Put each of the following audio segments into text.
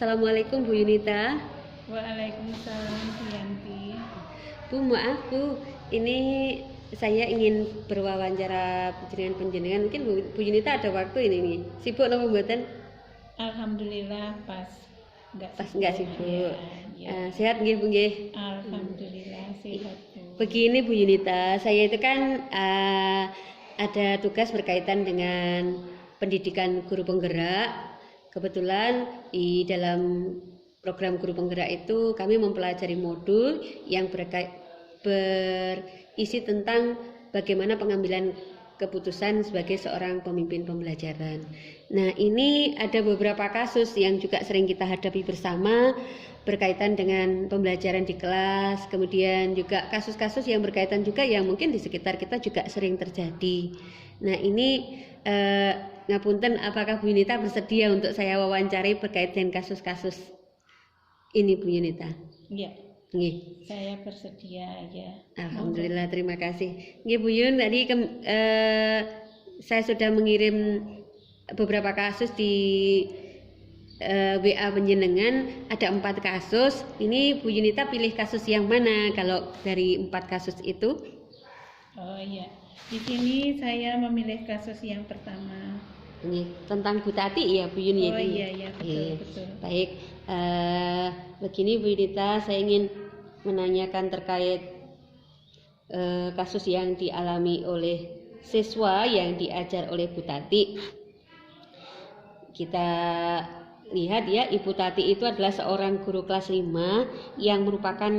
Assalamualaikum Bu Yunita. Waalaikumsalam Bu Yanti. Bu, maaf Bu, ini saya ingin berwawancara dengan penjenengan. Mungkin Bu Yunita ada waktu ini nih. Sibuk apa mboten? Alhamdulillah pas Enggak sibuk. Ya. Sehat nggih Bu nggih? Alhamdulillah sehat Bu. Begini Bu Yunita, saya itu kan ada tugas berkaitan dengan pendidikan guru penggerak. Kebetulan di dalam program guru penggerak itu kami mempelajari modul yang berisi tentang bagaimana pengambilan keputusan sebagai seorang pemimpin pembelajaran. Nah, ini ada beberapa kasus yang juga sering kita hadapi bersama berkaitan dengan pembelajaran di kelas, kemudian juga kasus-kasus yang berkaitan juga yang mungkin di sekitar kita juga sering terjadi. Nah, ini ngapunten, apakah Bu Yunita bersedia untuk saya wawancari berkait dengan kasus-kasus ini Bu Yunita? Iya. Nggih. Saya bersedia ya. Alhamdulillah, terima kasih. Nggih Bu Yun, tadi saya sudah mengirim beberapa kasus di WA penjenengan, ada 4 kasus. Ini Bu Yunita pilih kasus yang mana kalau dari 4 kasus itu? Oh iya. Di sini saya memilih kasus yang pertama. Ini tentang Bu Tati ya Bu Yun. Oh iya betul. Baik, begini Bu Yunita, saya ingin menanyakan terkait kasus yang dialami oleh siswa yang diajar oleh Bu Tati. Kita lihat ya, Ibu Tati itu adalah seorang guru kelas 5 yang merupakan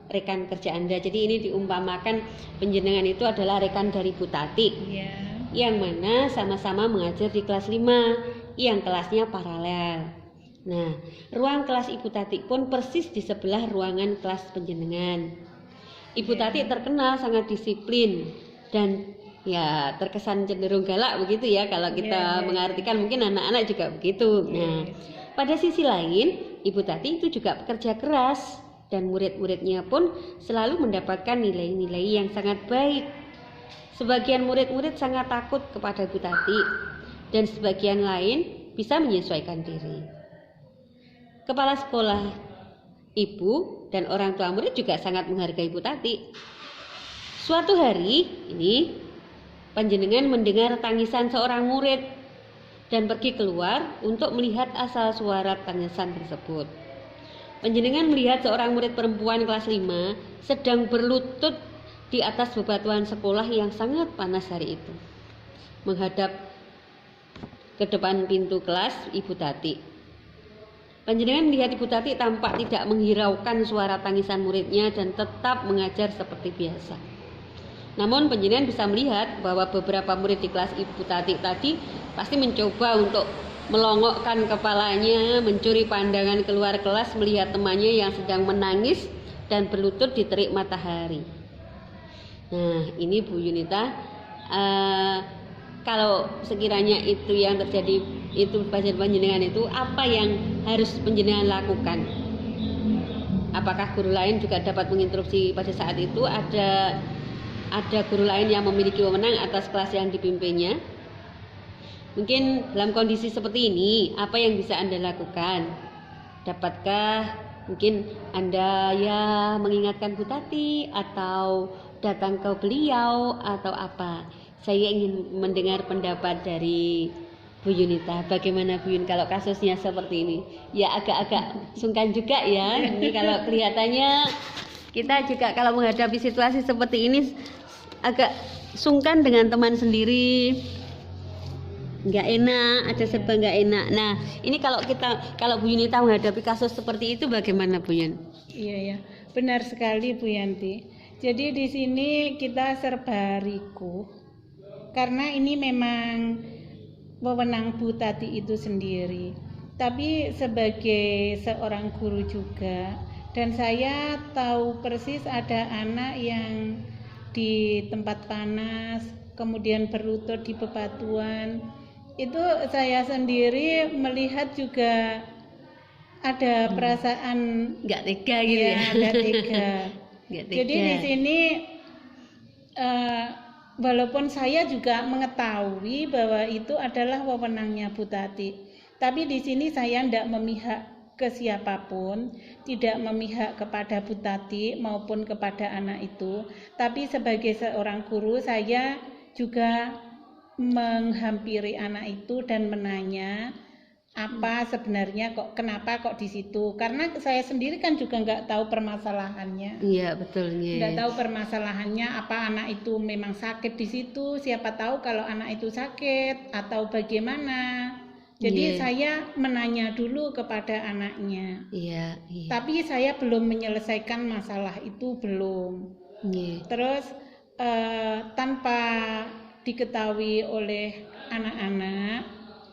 rekan kerja Anda. Jadi ini diumpamakan penjenengan itu adalah rekan dari Bu Tati. Iya. Yang mana sama-sama mengajar di kelas 5 yang kelasnya paralel. Nah, ruang kelas Ibu Tati pun persis di sebelah ruangan kelas penjenengan. Ibu Tati terkenal sangat disiplin dan ya terkesan cenderung galak begitu ya kalau kita mengartikan, mungkin anak-anak juga begitu. Nah, pada sisi lain Ibu Tati itu juga pekerja keras dan murid-muridnya pun selalu mendapatkan nilai-nilai yang sangat baik. Sebagian murid-murid sangat takut kepada Ibu Tati dan sebagian lain bisa menyesuaikan diri. Kepala sekolah, ibu dan orang tua murid juga sangat menghargai Ibu Tati. Suatu hari ini panjenengan mendengar tangisan seorang murid dan pergi keluar untuk melihat asal suara tangisan tersebut. Panjenengan melihat seorang murid perempuan kelas 5 sedang berlutut di atas bebatuan sekolah yang sangat panas hari itu, menghadap ke depan pintu kelas Ibu Tati. Panjenengan melihat Ibu Tati tampak tidak menghiraukan suara tangisan muridnya dan tetap mengajar seperti biasa. Namun panjenengan bisa melihat bahwa beberapa murid di kelas Ibu Tati tadi pasti mencoba untuk melongokkan kepalanya, mencuri pandangan keluar kelas melihat temannya yang sedang menangis dan berlutut di terik matahari. Nah, ini Bu Yunita, kalau sekiranya itu yang terjadi itu pada panjenengan itu, apa yang harus panjenengan lakukan? Apakah guru lain juga dapat menginstruksi pada saat itu? Ada guru lain yang memiliki wewenang atas kelas yang dipimpinnya? Mungkin dalam kondisi seperti ini, apa yang bisa Anda lakukan? Dapatkah mungkin Anda ya mengingatkan Bu Tati atau datang ke beliau atau apa? Saya ingin mendengar pendapat dari Bu Yunita. Bagaimana Bu Yun kalau kasusnya seperti ini? Ya agak-agak sungkan juga ya. Ini kalau kelihatannya kita juga kalau menghadapi situasi seperti ini agak sungkan dengan teman sendiri. Nggak enak, ada serba nggak enak. Nah, ini kalau Bu Yunita menghadapi kasus seperti itu bagaimana Bu Yun? Iya, benar sekali Bu Yanti. Jadi di sini kita serba riku karena ini memang wewenang Bu Tati itu sendiri. Tapi sebagai seorang guru juga, dan saya tahu persis ada anak yang di tempat panas, kemudian berlutut di bebatuan. Itu saya sendiri melihat juga ada perasaan nggak tega gitu ya. Nggak tega. Jadi di sini walaupun saya juga mengetahui bahwa itu adalah wewenangnya Bu Tati, tapi di sini saya tidak memihak ke siapapun, tidak memihak kepada Bu Tati maupun kepada anak itu, tapi sebagai seorang guru saya juga menghampiri anak itu dan menanya apa sebenarnya kenapa kok di situ, karena saya sendiri kan juga nggak tahu permasalahannya. Iya, betul. Nggak tahu permasalahannya, apa anak itu memang sakit di situ, siapa tahu kalau anak itu sakit atau bagaimana. Jadi saya menanya dulu kepada anaknya. Iya. Tapi saya belum menyelesaikan masalah itu, belum. Terus tanpa diketahui oleh anak-anak,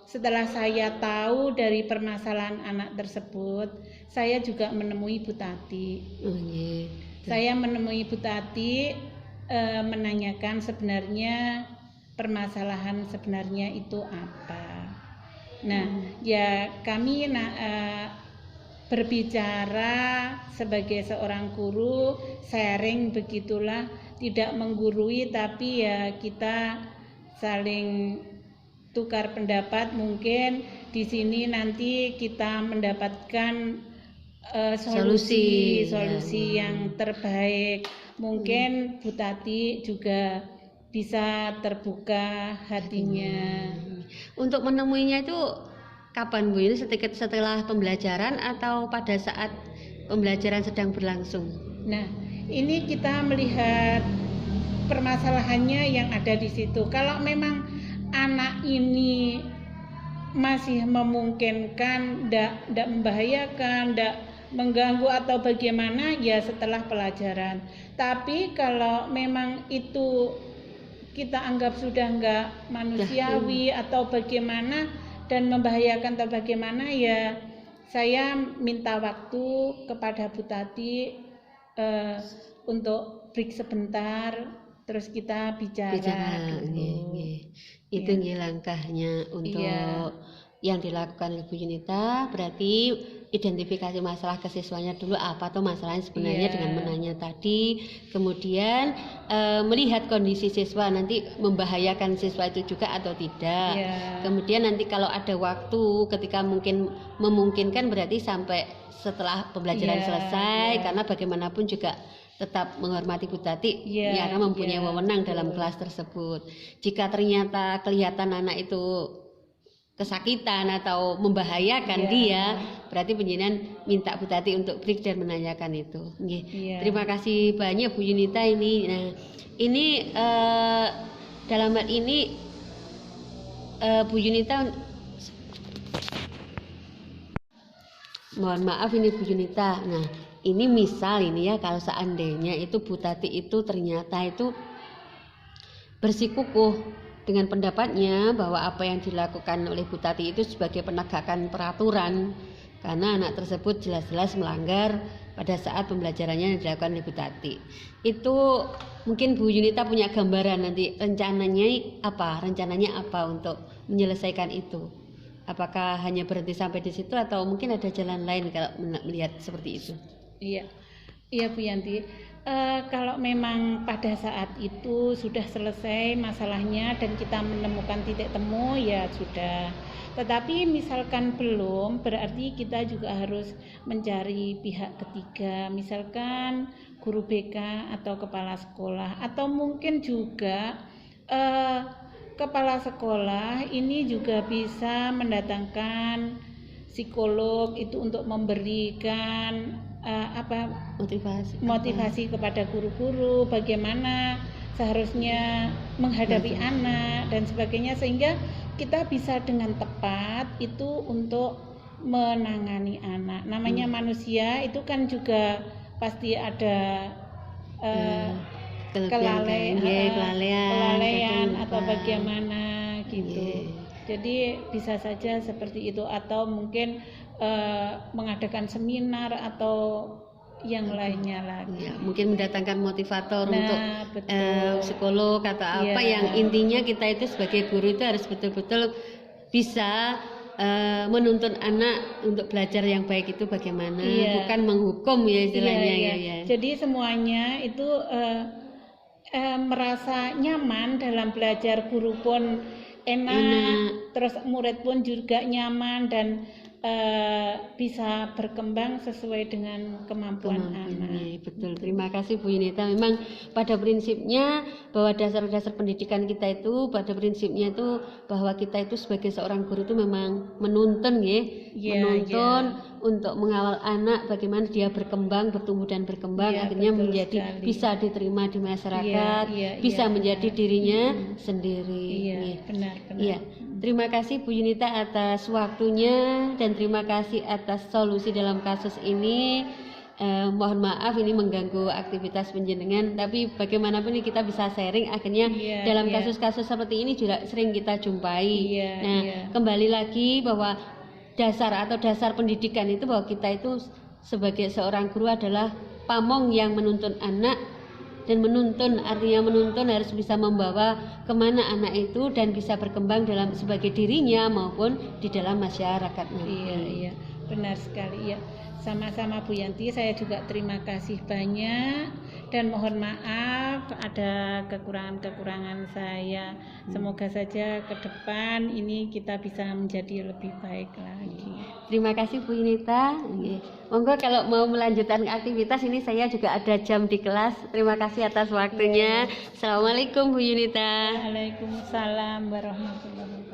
setelah saya tahu dari permasalahan anak tersebut, saya juga menemui Bu Tati. Saya menemui Bu Tati, menanyakan sebenarnya permasalahan sebenarnya itu apa. Nah, ya kami berbicara sebagai seorang guru, sharing begitulah, tidak menggurui tapi ya kita saling tukar pendapat, mungkin di sini nanti kita mendapatkan solusi yang terbaik. Mungkin Bu Tati juga bisa terbuka hatinya. Untuk menemuinya itu kapan Bu? Ini setelah pembelajaran atau pada saat pembelajaran sedang berlangsung? Nah, ini kita melihat permasalahannya yang ada di situ. Kalau memang anak ini masih memungkinkan, tidak membahayakan, tidak mengganggu atau bagaimana, ya setelah pelajaran. Tapi kalau memang itu kita anggap sudah enggak manusiawi atau bagaimana dan membahayakan atau bagaimana, ya saya minta waktu kepada Bu Tati untuk break sebentar, terus kita bicara dulu. Itu langkahnya untuk yang dilakukan oleh Bu Yunita. Berarti identifikasi masalah ke siswanya dulu, apa tuh masalahnya sebenarnya dengan menanya tadi, kemudian melihat kondisi siswa nanti membahayakan siswa itu juga atau tidak. Kemudian nanti kalau ada waktu ketika memungkinkan berarti sampai setelah pembelajaran selesai, karena bagaimanapun juga tetap menghormati Bu Tati karena mempunyai wewenang dalam kelas tersebut. Jika ternyata kelihatan anak itu kesakitan atau membahayakan dia, berarti penjenengan minta Bu Tati untuk break dan menanyakan itu. Terima kasih banyak Bu Yunita ini. Nah, ini dalam hal ini Bu Yunita, mohon maaf ini Bu Yunita. Nah, ini misal ini ya, kalau seandainya itu Bu Tati itu ternyata itu bersikukuh dengan pendapatnya bahwa apa yang dilakukan oleh Bu Tati itu sebagai penegakan peraturan, karena anak tersebut jelas-jelas melanggar pada saat pembelajarannya yang dilakukan oleh Bu Tati. Itu mungkin Bu Yunita punya gambaran nanti rencananya apa untuk menyelesaikan itu. Apakah hanya berhenti sampai di situ atau mungkin ada jalan lain kalau melihat seperti itu? Iya Bu Yanti. Kalau memang pada saat itu sudah selesai masalahnya dan kita menemukan titik temu, ya sudah. Tetapi misalkan belum, berarti kita juga harus mencari pihak ketiga, misalkan guru BK atau kepala sekolah, atau mungkin juga kepala sekolah ini juga bisa mendatangkan psikolog itu untuk memberikan motivasi kepada guru-guru, bagaimana seharusnya menghadapi anak dan sebagainya, sehingga kita bisa dengan tepat itu untuk menangani anak. Namanya manusia itu kan juga pasti ada kelalaian atau bagaimana gitu. Jadi bisa saja seperti itu, atau mungkin mengadakan seminar atau yang lainnya lagi. Mungkin mendatangkan motivator untuk psikolog atau apa, yang intinya kita itu sebagai guru itu harus betul-betul bisa menuntun anak untuk belajar yang baik itu bagaimana, bukan menghukum ya istilahnya. Jadi semuanya itu merasa nyaman dalam belajar, guru pun enak, terus murid pun juga nyaman, dan bisa berkembang sesuai dengan kemampuan anak. Betul, terima kasih Bu Yunita. Memang pada prinsipnya bahwa dasar-dasar pendidikan kita itu, pada prinsipnya itu bahwa kita itu sebagai seorang guru itu memang menuntun menuntun untuk mengawal anak bagaimana dia berkembang, bertumbuh dan berkembang, akhirnya menjadi bisa diterima di masyarakat, bisa menjadi dirinya sendiri. Benar. Iya. Terima kasih Bu Yunita atas waktunya dan terima kasih atas solusi dalam kasus ini. Mohon maaf ini mengganggu aktivitas penjenengan, tapi bagaimanapun kita bisa sharing, akhirnya dalam kasus-kasus seperti ini juga sering kita jumpai. Kembali lagi bahwa dasar pendidikan itu bahwa kita itu sebagai seorang guru adalah pamong yang menuntun anak. Dan menuntun, artinya menuntun harus bisa membawa kemana anak itu dan bisa berkembang dalam sebagai dirinya maupun di dalam masyarakat nanti. Iya, benar sekali ya. Sama-sama Bu Yanti, saya juga terima kasih banyak dan mohon maaf ada kekurangan-kekurangan saya. Semoga saja ke depan ini kita bisa menjadi lebih baik lagi. Terima kasih Bu Yunita. Monggo kalau mau melanjutkan aktivitas ini saya juga ada jam di kelas. Terima kasih atas waktunya. Assalamualaikum Bu Yunita. Waalaikumsalam warahmatullahi wabarakatuh.